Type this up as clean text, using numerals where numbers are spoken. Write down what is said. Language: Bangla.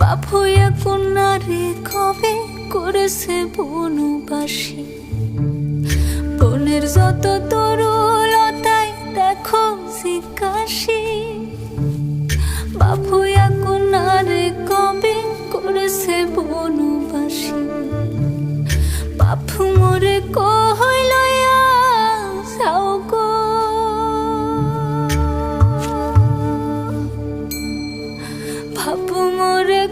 বাপুয়া কন্যারে কবে করেছে বনবাসী। বনের যত তরুলতায় দেখো জিজ্ঞাসী, বাপুয়া কন্যারে কবে করেছে বনবাসী। বাপু মোরে কই লইয়া যাও গো, বাপু মোরে